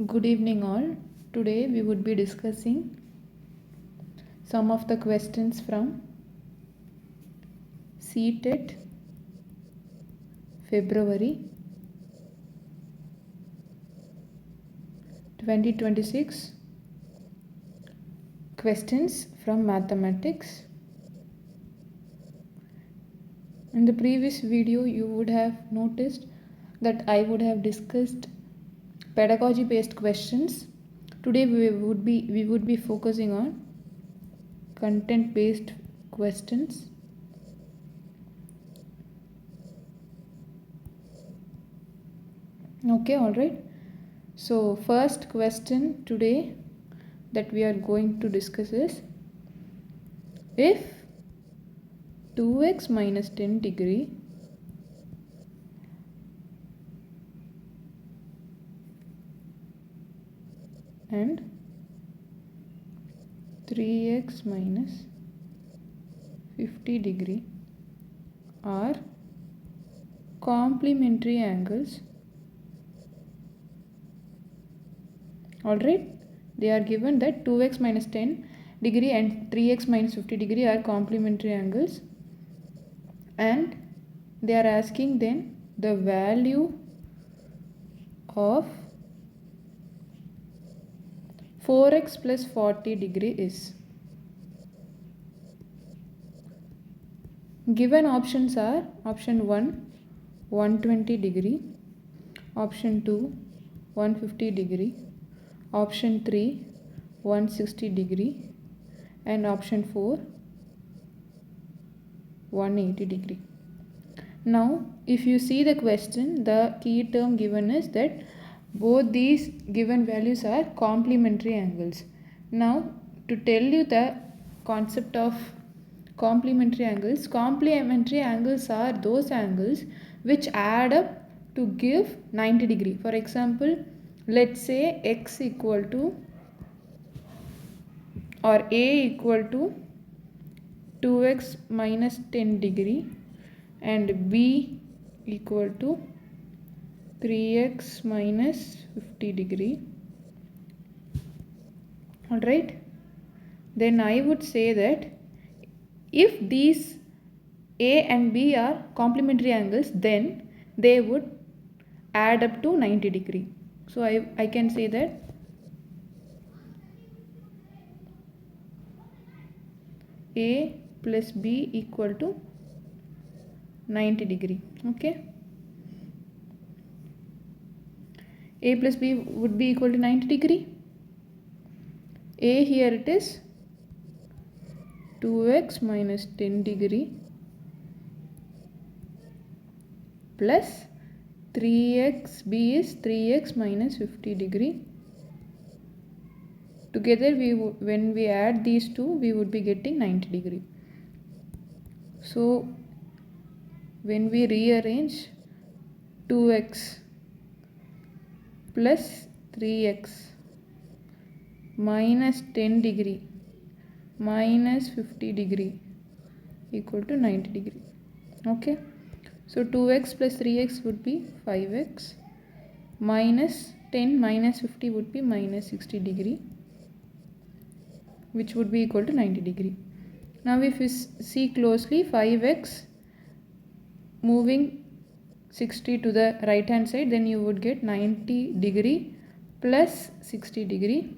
Good evening all. Today we would be discussing some of the questions from CTET February 2026 questions from mathematics. In the previous video you would have noticed that I would have discussed pedagogy based questions. Today we would be focusing on content based questions. Okay, all right. So first question today that we are going to discuss is, if 2x minus 10 degree and 3x minus 50 degree are complementary angles. Alright, they are given that 2x minus 10 degree and 3x minus 50 degree are complementary angles, and they are asking then the value of 4x plus 40 degree is. Given options are option 1 120 degree, option 2 150 degree, option 3 160 degree, and option 4 180 degree. Now if you see the question, the key term given is that both these given values are complementary angles. Now to tell you the concept of complementary angles are those angles which add up to give 90 degree. For example, let's say x equal to or a equal to 2x minus 10 degree and b equal to 3x minus 50 degree. Alright, then I would say that if these a and b are complementary angles, then they would add up to 90 degree. So I can say that a plus b equal to 90 degree. Okay, a plus b would be equal to 90 degree. A here it is 2x minus 10 degree plus 3x, b is 3x minus 50 degree. Together when we add these two, we would be getting 90 degree. So when we rearrange 2x plus 3x minus 10 degree minus 50 degree equal to 90 degree. Okay, so 2x plus 3x would be 5x, minus 10 minus 50 would be minus 60 degree, which would be equal to 90 degree. Now if you see closely, 5x moving 60 to the right hand side, then you would get 90 degree plus 60 degree.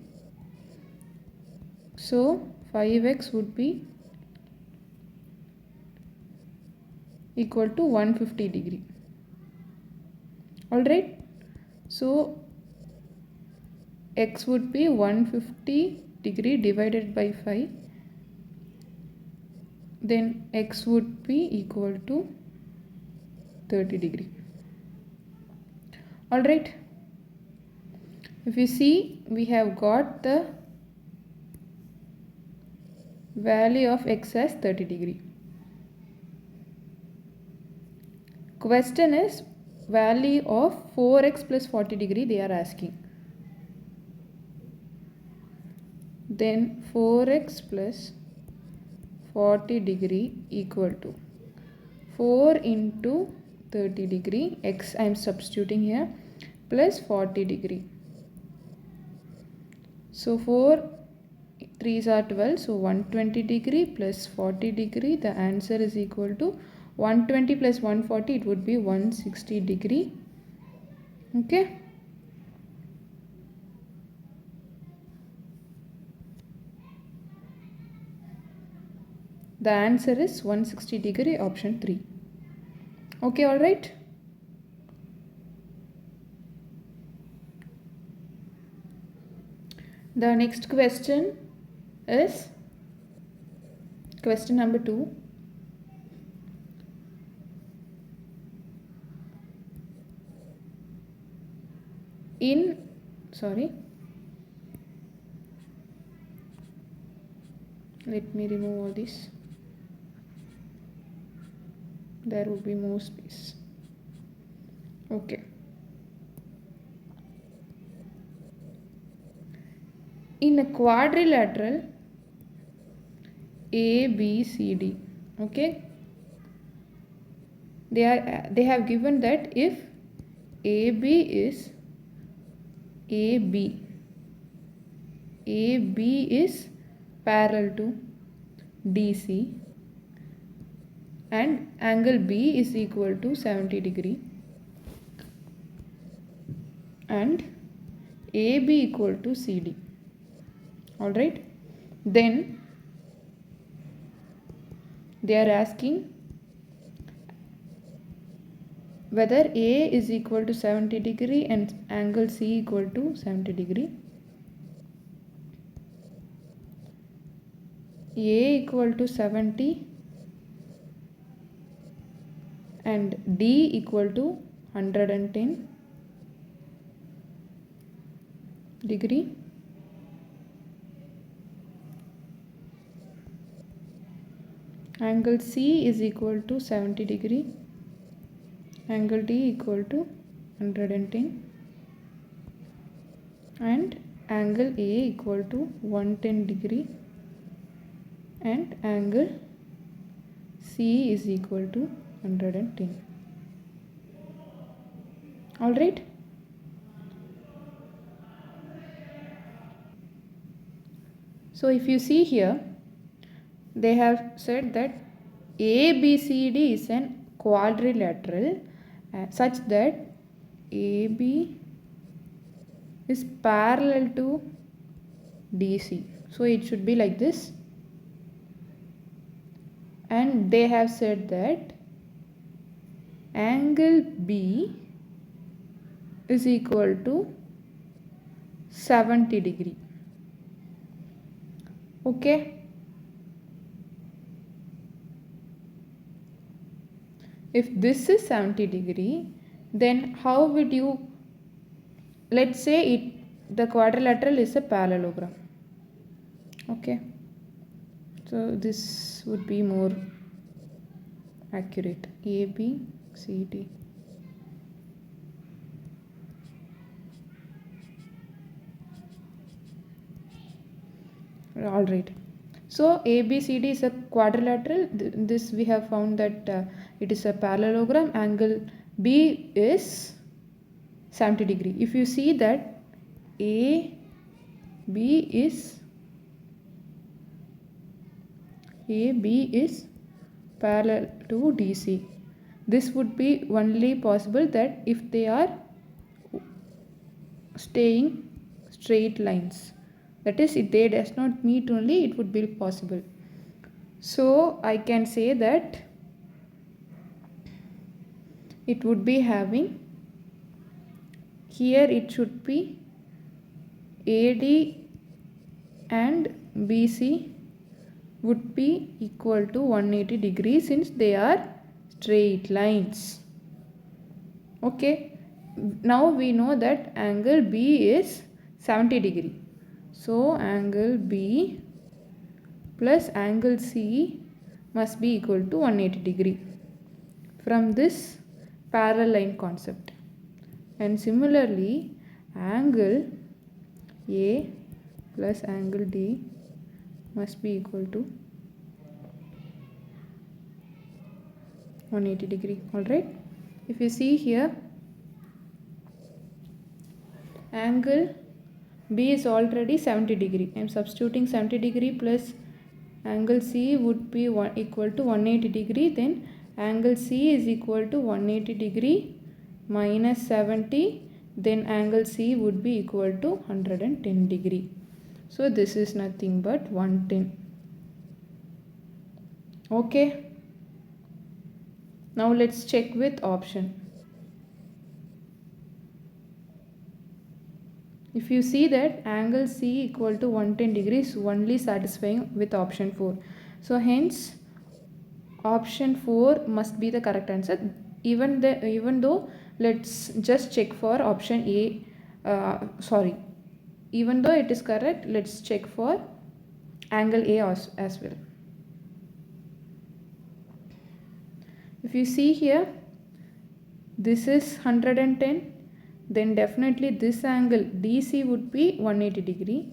So 5x would be equal to 150 degree. Alright, so x would be 150 degree divided by 5, then x would be equal to 30 degree. Alright, if you see, we have got the value of x as 30 degree. Question is value of 4x plus 40 degree they are asking. Then 4x plus 40 degree equal to 4 into 30 degree, x I am substituting here, plus 40 degree. So 4 3s are 12, so 120 degree plus 40 degree, the answer is equal to 120 plus 140, it would be 160 degree. Okay. The answer is 160 degree, option 3. Okay, alright. The next question is question number 2. Let me remove all this. There would be more space. Okay. In a quadrilateral ABCD, okay, they have given that if AB is AB is parallel to DC and angle B is equal to 70 degree and AB equal to CD. Alright, then they are asking whether A is equal to 70 degree and angle C equal to 70 degree. A equal to 70 and D equal to 110 degree. Angle C is equal to 70 degree. Angle D equal to 110 and angle A equal to 110 degree and angle C is equal to 110. Alright. So if you see here, they have said that ABCD is an quadrilateral such that AB is parallel to DC. So it should be like this. And they have said that angle B is equal to 70 degree. Okay. If this is 70 degree, then how would you, let's say the quadrilateral is a parallelogram. Okay. So this would be more accurate. AB, CD. Alright. So ABCD is a quadrilateral. This we have found that it is a parallelogram. Angle B is 70 degree. If you see that AB is parallel to DC, this would be only possible that if they are staying straight lines. That is, if they does not meet only, it would be possible. So I can say that it would be having, here it should be AD and BC would be equal to 180 degrees since they are straight lines. Okay. Now we know that angle B is 70 degree. So angle B plus angle C must be equal to 180 degree from this parallel line concept. And similarly, angle A plus angle D must be equal to 180 degree. Alright. If you see here, angle B is already 70 degree. I am substituting 70 degree plus angle C would be equal to 180 degree. Then angle C is equal to 180 degree minus 70. Then angle C would be equal to 110 degree. So this is nothing but 110. Okay. Now let's check with option. If you see that angle C equal to 110 degrees only satisfying with option 4. So hence option 4 must be the correct answer. Even though let's just check for option A. Even though it is correct, let's check for angle A as well. If you see here, this is 110. Then definitely this angle DC would be 180 degree.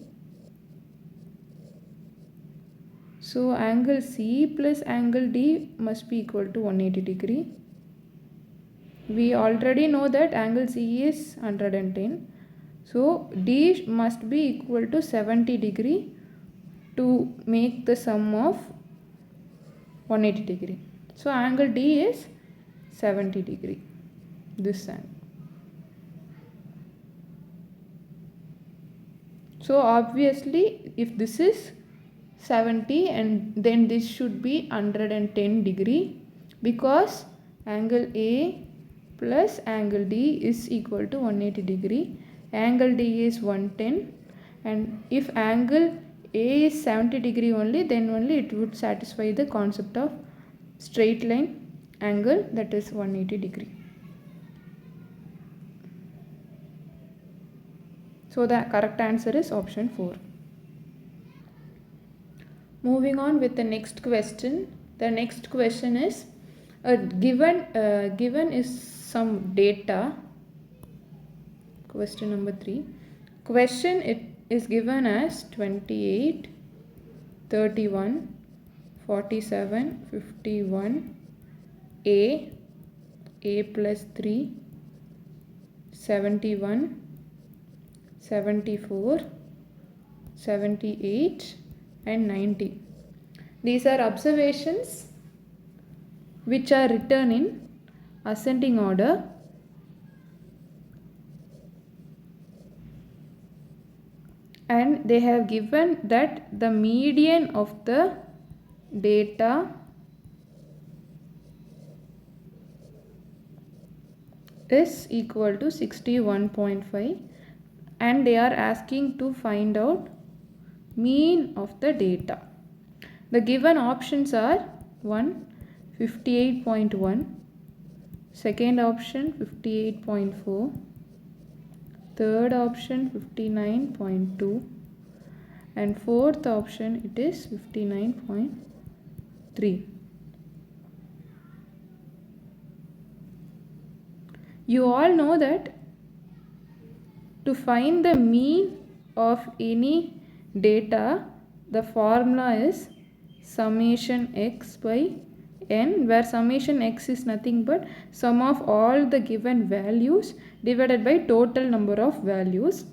So angle C plus angle D must be equal to 180 degree. We already know that angle C is 110. So D must be equal to 70 degree to make the sum of 180 degree. So angle D is 70 degree. This angle. So obviously if this is 70 and then this should be 110 degree, because angle A plus angle D is equal to 180 degree. Angle D is 110, and if angle A is 70 degree only, then only it would satisfy the concept of straight line angle, that is 180 degree. So the correct answer is option 4. Moving on with the next question. The next question is given is some data. Question number 3. Question it is given as 28, 31, 47, 51, A plus 3, 71, 74, 78 and 90. These are observations which are written in ascending order. And they have given that the median of the data is equal to 61.5, and they are asking to find out mean of the data. The given options are 1, 58.1, second option 58.4, third option 59.2, and fourth option it is 59.3. You all know that to find the mean of any data, the formula is summation x by n, where summation x is nothing but sum of all the given values divided by total number of values.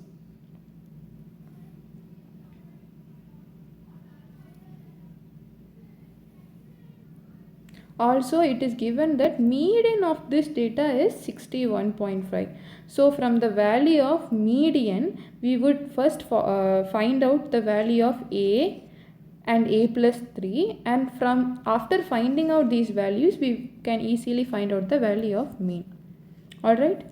Also it is given that median of this data is 61.5. So from the value of median, we would first find out the value of A and A plus 3, and from after finding out these values, we can easily find out the value of mean. Alright.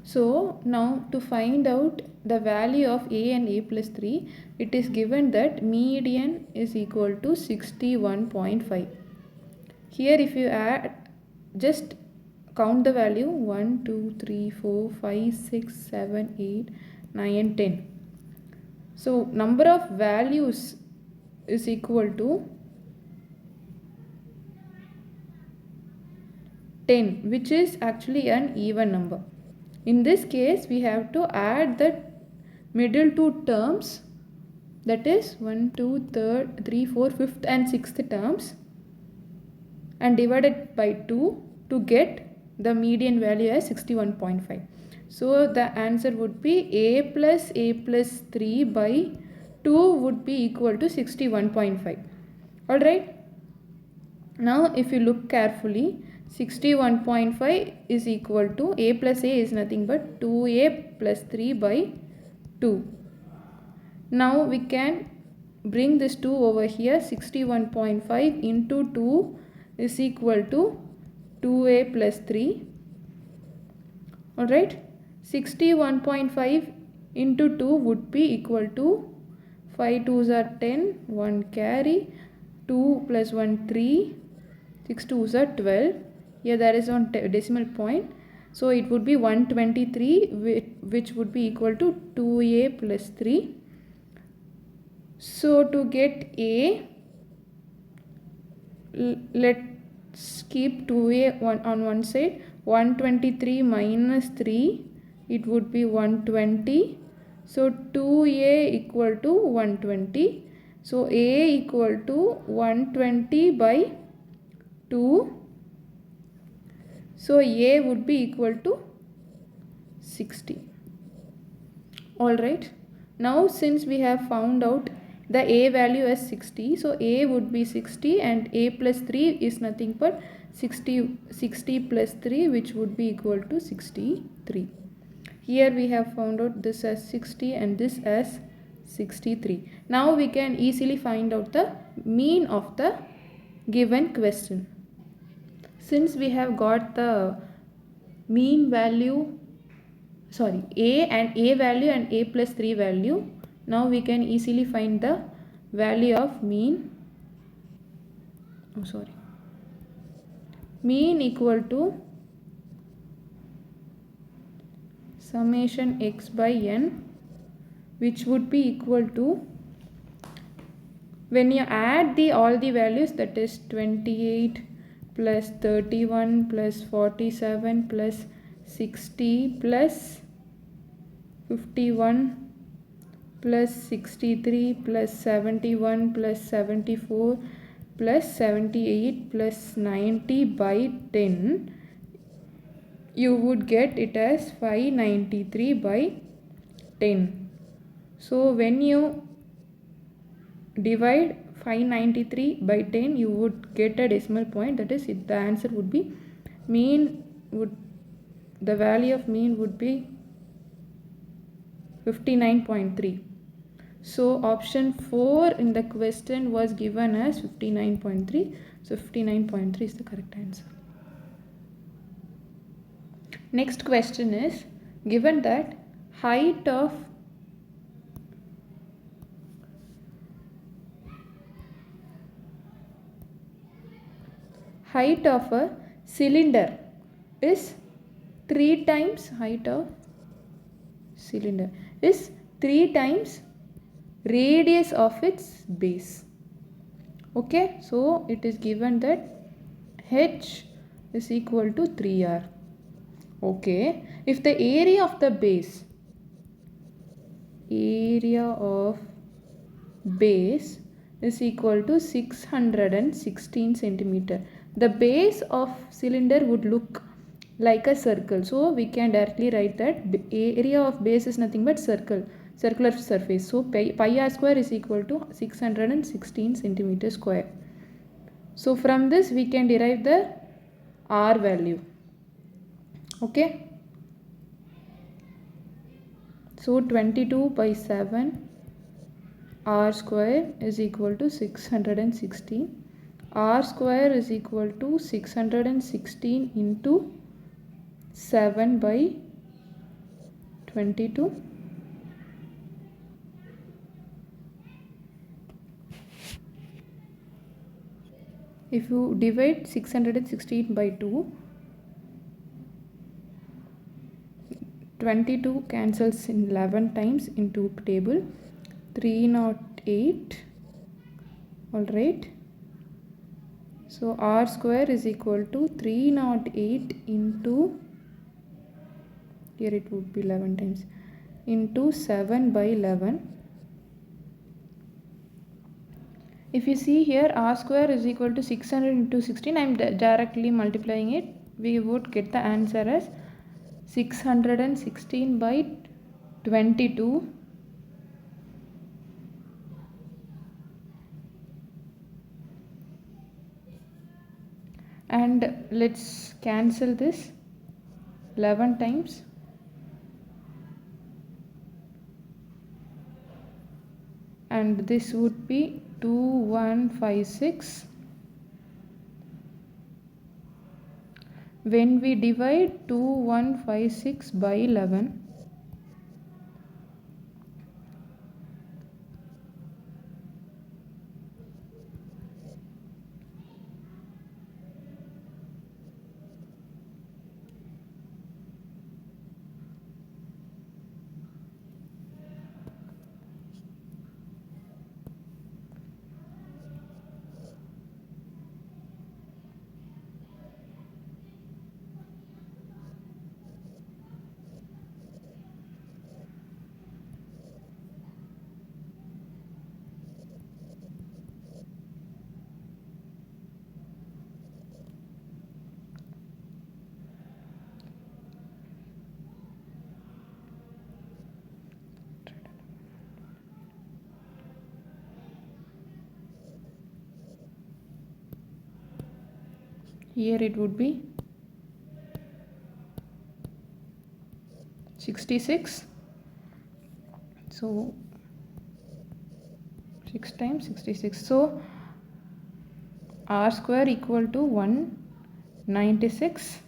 So now to find out the value of A and A plus 3, it is given that median is equal to 61.5. Here if you add, just count the value 1, 2, 3, 4, 5, 6, 7, 8, 9, 10. So number of values is equal to 10, which is actually an even number. In this case, we have to add the middle two terms, that is 1, 2, 3, 4, 5th and 6th terms, and divide it by 2 to get the median value as 61.5. So the answer would be a plus 3 by 2 would be equal to 61.5. Alright. Now if you look carefully, 61.5 is equal to a plus a is nothing but 2a plus 3 by 2. Now we can bring this 2 over here. 61.5 into 2 is equal to 2a plus 3. Alright. 61.5 into 2 would be equal to 5 2s are 10, 1 carry, 2 plus 1 3, 6 2s are 12. Here there is one decimal point. So it would be 123, which would be equal to 2a plus 3. So to get a, let's keep 2a on one side. 123 minus 3, it would be 120. So 2a equal to 120. So a equal to 120 by 2. So a would be equal to 60. Alright. Now since we have found out the a value as 60, so a would be 60 and a plus 3 is nothing but 60 plus 3, which would be equal to 63. Here we have found out this as 60 and this as 63. Now we can easily find out the mean of the given question. Since we have got the mean value, a value and a plus 3 value, now we can easily find the value of mean. Mean equal to summation x by n, which would be equal to, when you add all the values, that is 28 plus 31 plus 47 plus 60 plus 51 plus 63 plus 71 plus 74 plus 78 plus 90 by 10, you would get it as 593 by 10. So when you divide 593 by 10, you would get a decimal point. That is, the answer would be the value of mean would be 59.3. So option 4 in the question was given as 59.3. So 59.3 is the correct answer. Next question is, given that height of a cylinder is 3 times height of cylinder is 3 times radius of its base. Okay, so it is given that h is equal to 3r. Okay, if the area of base is equal to 616 centimeter, the base of cylinder would look like a circle. So we can directly write that the area of base is nothing but circular surface. So pi r square is equal to 616 centimeter square. So from this we can derive the r value. Okay. So 22 by 7 r square is equal to 616. R square is equal to 616 into 7 by 22. If you divide 616 by 2, 22 cancels in 11 times into table. 308. Alright. So r square is equal to 308 into, here it would be 11 times, into 7 by 11. If you see here, r square is equal to 600 into 16, I am directly multiplying it. We would get the answer as 616 by 22, and let's cancel this 11 times, and this would be 2156. When we divide 2156 by 11, here it would be 66. So 6 times 66. So r square equal to 196.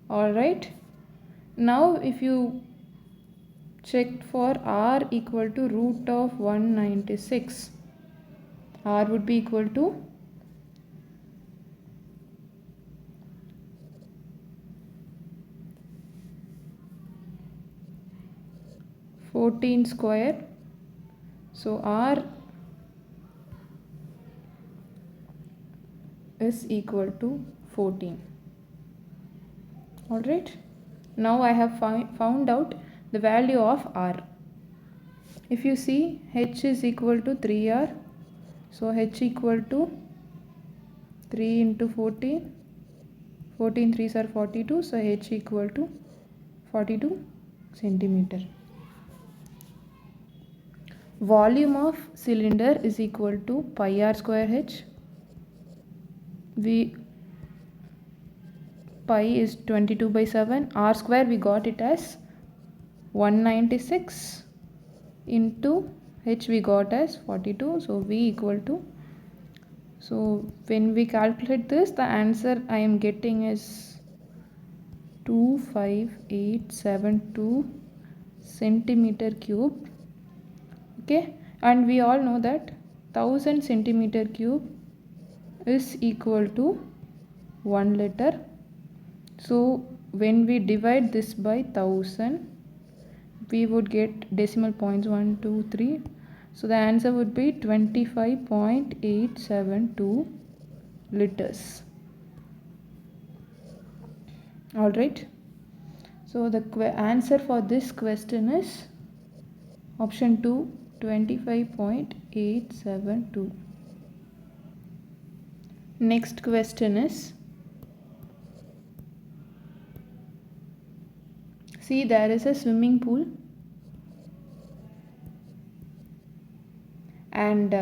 Alright. Now if you check for r equal to root of 196, r would be equal to 14 square. So r is equal to 14. Alright. Now I have found out the value of r. If you see, h is equal to 3r. So h equal to 3 into 14. 14 3s are 42. So h equal to 42 centimeter. Volume of cylinder is equal to pi r square h. Pi is 22 by 7. R square we got it as 196 into h we got as 42. So v equal to, so when we calculate this, the answer I am getting is 25872 centimeter cube. Okay, and we all know that 1000 centimeter cube is equal to 1 liter. So when we divide this by 1000, we would get decimal points 1 2 3. So the answer would be 25.872 liters. Alright, so the answer for this question is option 2, 25.872. Next question is, see, there is a swimming pool, and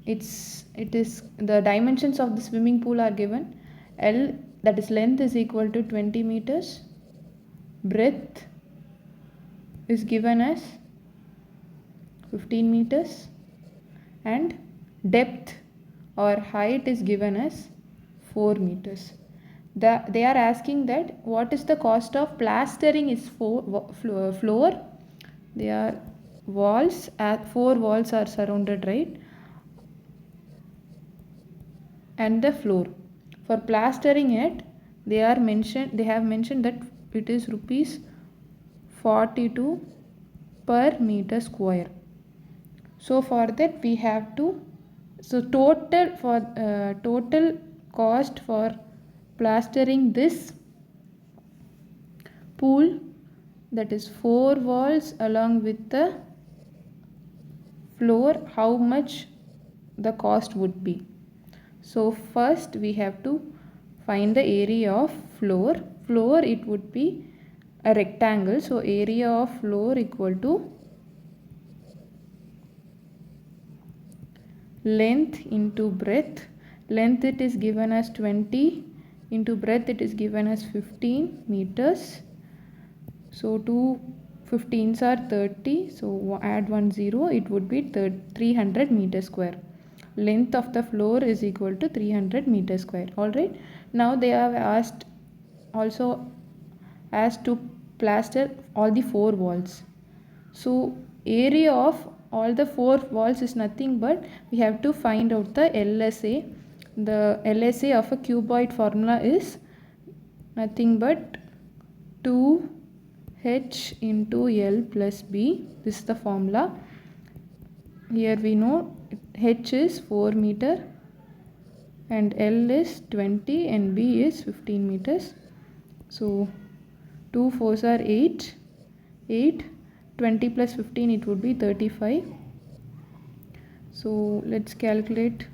it is the dimensions of the swimming pool are given. L, that is length, is equal to 20 meters. Breadth is given as 15 meters, and depth or height is given as 4 meters. They are asking that what is the cost of plastering is floor. They are walls, 4 walls are surrounded, right, and the floor. For plastering it, they have mentioned that it is rupees 42 per meter square. So for that we have to, so total cost for plastering this pool, that is 4 walls along with the floor, how much the cost would be. So first we have to find the area of floor. It would be a rectangle. So area of floor equal to length into breadth. Length it is given as 20 into breadth it is given as 15 meters. So 2 15s are 30, so add 1 0, it would be 300 meters square. Length of the floor is equal to 300 meters square. Alright, now they have asked also to plaster all the 4 walls. So area of all the 4 walls is nothing but we have to find out the LSA. The LSA of a cuboid formula is nothing but 2h into L plus B. This is the formula. Here we know h is 4 meter and L is 20 and B is 15 meters. So 2 4s are 8. 20 plus 15 it would be 35. So let's calculate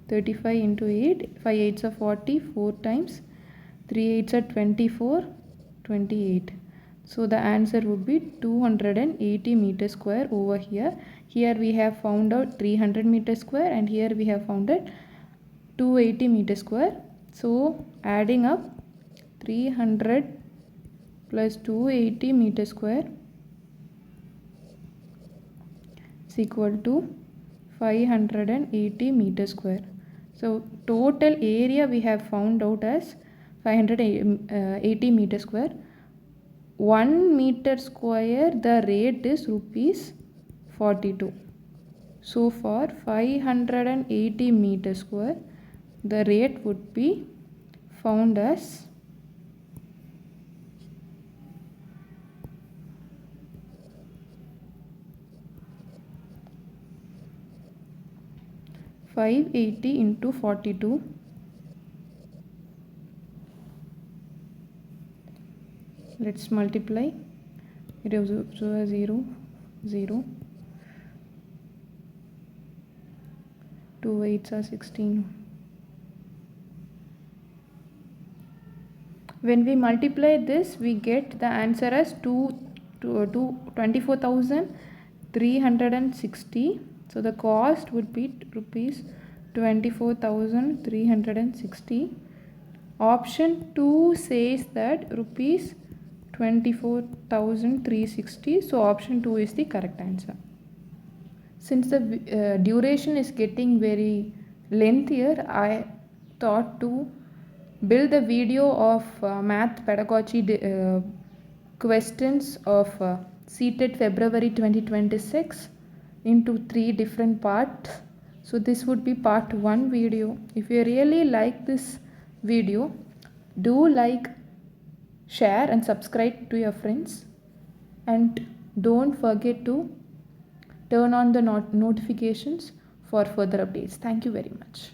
35 into 8. 5 8s are 40, 4 times 3 8s are 24, 28. So the answer would be 280 meters square over here. Here we have found out 300 meters square and here we have found out 280 meters square. So adding up 300 plus 280 meters square is equal to 580 meters square. So total area we have found out as 580 meters square. 1 meter square the rate is rupees 42. So for 580 meters square the rate would be found as 580 into 42. Let's multiply. It is 0, 0. 2 8s are 16. When we multiply this, we get the answer as 24,360. So the cost would be rupees 24,360. Option 2 says that rupees 24,360. So option 2 is the correct answer. Since the duration is getting very lengthier, I thought to build a video of math pedagogy questions of CTET February 2026 into 3 different parts. So this would be part 1 video. If you really like this video, do like, share and subscribe to your friends, and don't forget to turn on the notifications for further updates. Thank you very much.